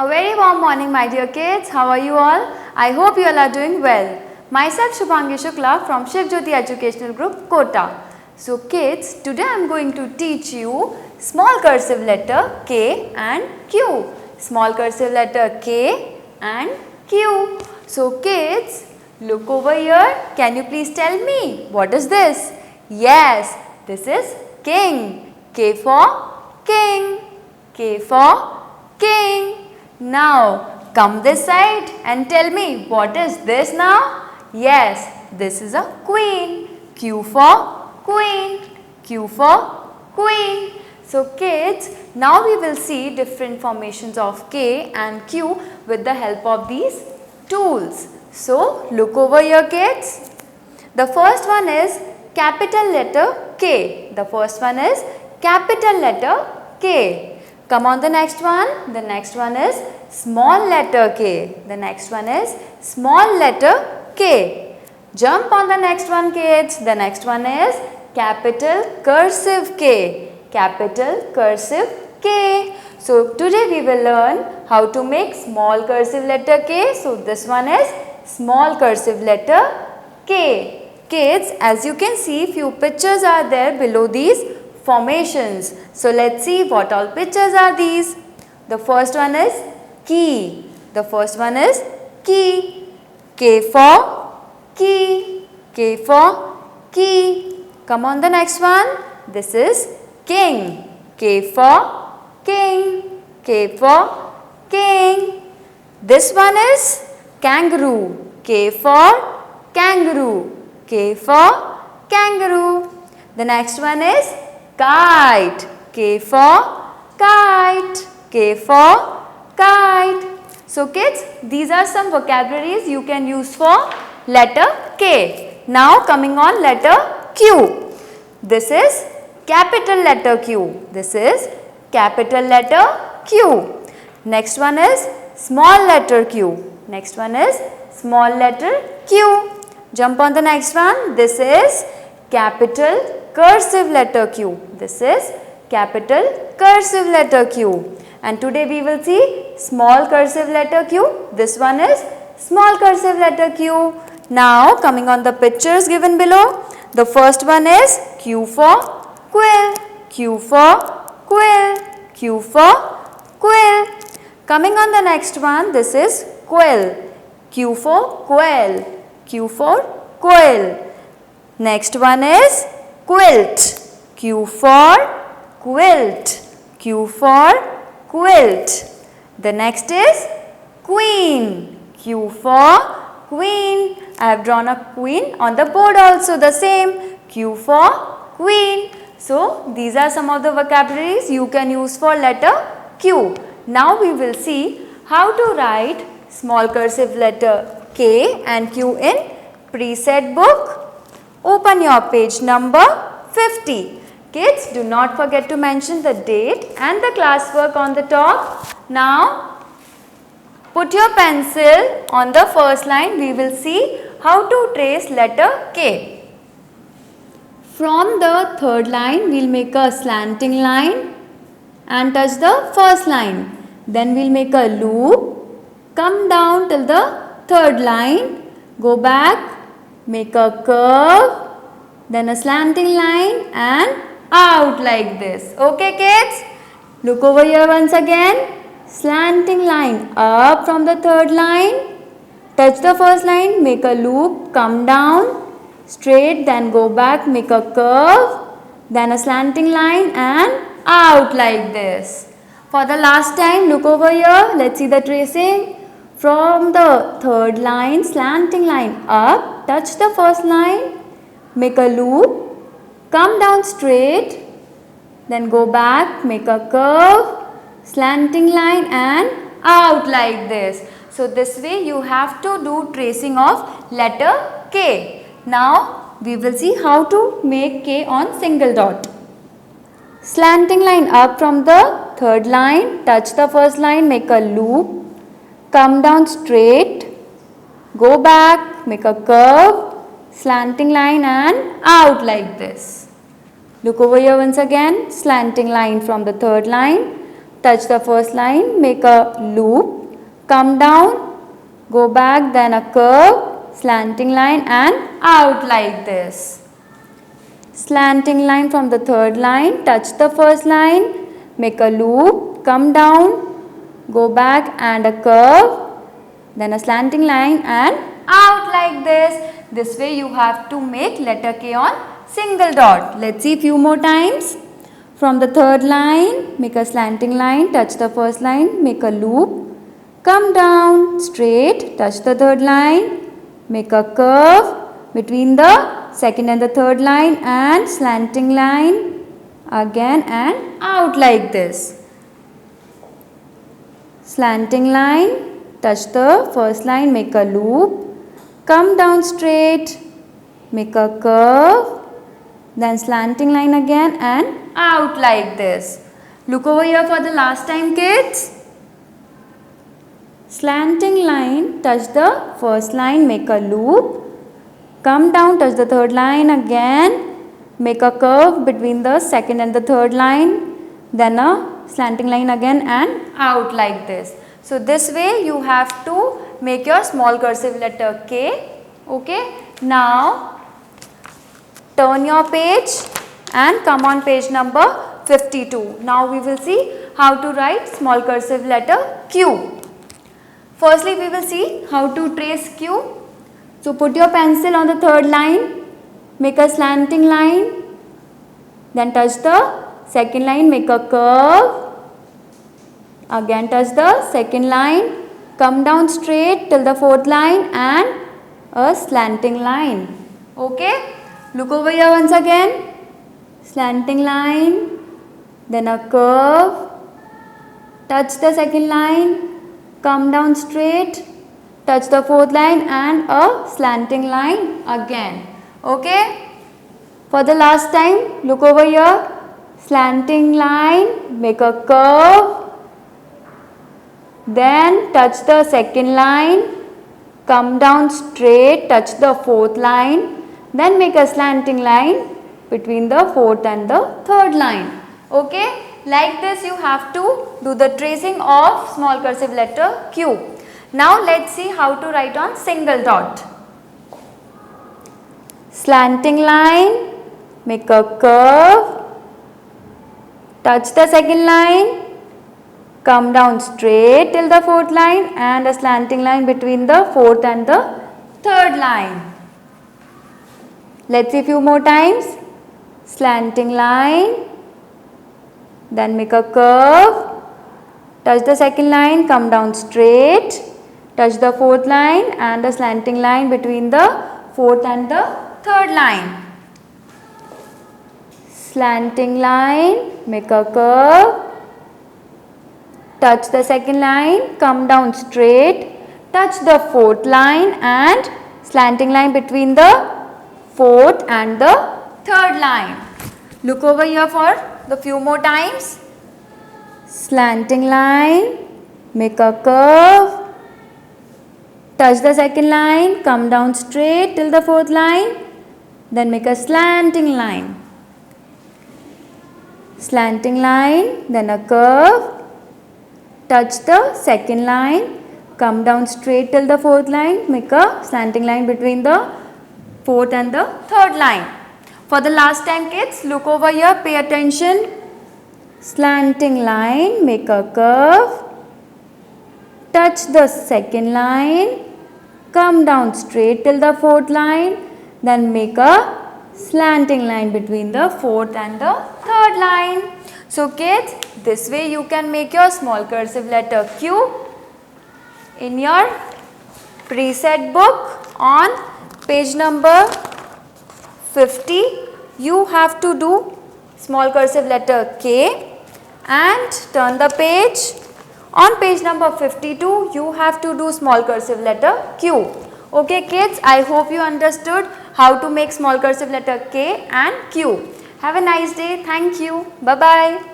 A very warm morning my dear kids. How are you all? I hope you all are doing well. Myself Shubhangi Shukla from Shiv Jyoti Educational Group, Kota. So kids, today I am going to teach you small cursive letter K and Q. Small cursive letter K and Q. So kids, look over here. Can you please tell me what is this? Yes, this is king. K for king. K for king. Now come this side and tell me what is this now? Yes, this is a queen. Q for queen. Q for queen. So kids, now we will see different formations of K and Q with the help of these tools. So look over here kids. The first one is capital letter K. The first one is capital letter K. Come on the next one. The next one is small letter K. The next one is small letter K. Jump on the next one kids. The next one is capital cursive K. Capital cursive K. So today we will learn how to make small cursive letter K. So this one is small cursive letter K. Kids, as you can see, few pictures are there below these formations. So let's see what all pictures are these. The first one is key. The first one is key. K for key. K for key. Come on the next one. This is king. K for king. K for king. This one is kangaroo. K for kangaroo. K for kangaroo. The next one is kite. K for kite. K for kite. So kids, these are some vocabularies you can use for letter K. Now coming on letter Q. This is capital letter Q. This is capital letter Q. Next one is small letter Q. Next one is small letter Q. Jump on the next one. This is capital cursive letter Q. This is capital cursive letter Q. And today we will see small cursive letter Q. This one is small cursive letter Q. Now coming on the pictures given below. The first one is Q for quill. Q for quill. Q for quill. Coming on the next one, this is quill. Q for quill. Q for quill. Next one is quilt. Q for quilt. Q for quilt. The next is queen. Q for queen. I have drawn a queen on the board also the same. Q for queen. So these are some of the vocabularies you can use for letter Q. Now we will see how to write small cursive letter K and Q in preset book. Open your page number 50. Kids, do not forget to mention the date and the classwork on the top. Now, put your pencil on the first line. We will see how to trace letter K. From the third line, we will make a slanting line and touch the first line. Then we will make a loop, come down till the third line, go back, make a curve, then a slanting line and out like this. Okay kids? Look over here once again. Slanting line up from the third line, touch the first line, make a loop, come down, straight, then go back, make a curve, then a slanting line and out like this. For the last time, look over here. Let's see the tracing. From the third line, slanting line up, touch the first line, make a loop, come down straight, then go back, make a curve, slanting line and out like this. So this way you have to do tracing of letter K. Now we will see how to make K on single dot. Slanting line up from the third line, touch the first line, make a loop, come down straight, go back, make a curve, slanting line and out like this. Look over here once again, slanting line from the third line, touch the first line, make a loop, come down, go back, then a curve, slanting line and out like this. Slanting line from the third line, touch the first line, make a loop, come down, go back and a curve, then a slanting line and out like this. This way you have to make letter K on single dot. Let's see few more times. From the third line, make a slanting line, touch the first line, make a loop, come down straight, touch the third line, make a curve between the second and the third line and slanting line again and out like this. Slanting line, touch the first line, make a loop, come down straight, make a curve, then slanting line again and out like this. Look over here for the last time, kids. Slanting line, touch the first line, make a loop, come down, touch the third line again, make a curve between the second and the third line, then a slanting line again and out like this. So this way you have to make your small cursive letter K. Okay. Now turn your page and come on page number 52. Now we will see how to write small cursive letter Q. Firstly, we will see how to trace Q. So put your pencil on the third line, make a slanting line, then touch the second line, make a curve, again touch the second line, come down straight till the fourth line and a slanting line. Okay. Look over here once again. Slanting line, then a curve, touch the second line, come down straight, touch the fourth line and a slanting line again. Okay. For the last time, look over here. Slanting line, make a curve, then touch the second line, come down straight, touch the fourth line, then make a slanting line between the fourth and the third line. Okay. Like this you have to do the tracing of small cursive letter Q. Now let's see how to write on single dot. Slanting line, make a curve, touch the second line, come down straight till the fourth line and a slanting line between the fourth and the third line. Let's see few more times. Slanting line, then make a curve, touch the second line, come down straight, touch the fourth line and a slanting line between the fourth and the third line. Slanting line, make a curve, touch the second line, come down straight, touch the fourth line and slanting line between the fourth and the third line. Look over here for the few more times. Slanting line, make a curve, touch the second line, come down straight till the fourth line, then make a slanting line. Slanting line, then a curve, touch the second line, come down straight till the fourth line, make a slanting line between the fourth and the third line. For the last time, kids, look over here, pay attention. Slanting line, make a curve, touch the second line, come down straight till the fourth line, then make a slanting line between the fourth and the third line. So kids, this way you can make your small cursive letter Q. In your preset book on page number 50, you have to do small cursive letter K and turn the page. On page number 52, you have to do small cursive letter Q. Okay kids, I hope you understood how to make small cursive letter K and Q. Have a nice day. Thank you. Bye-bye.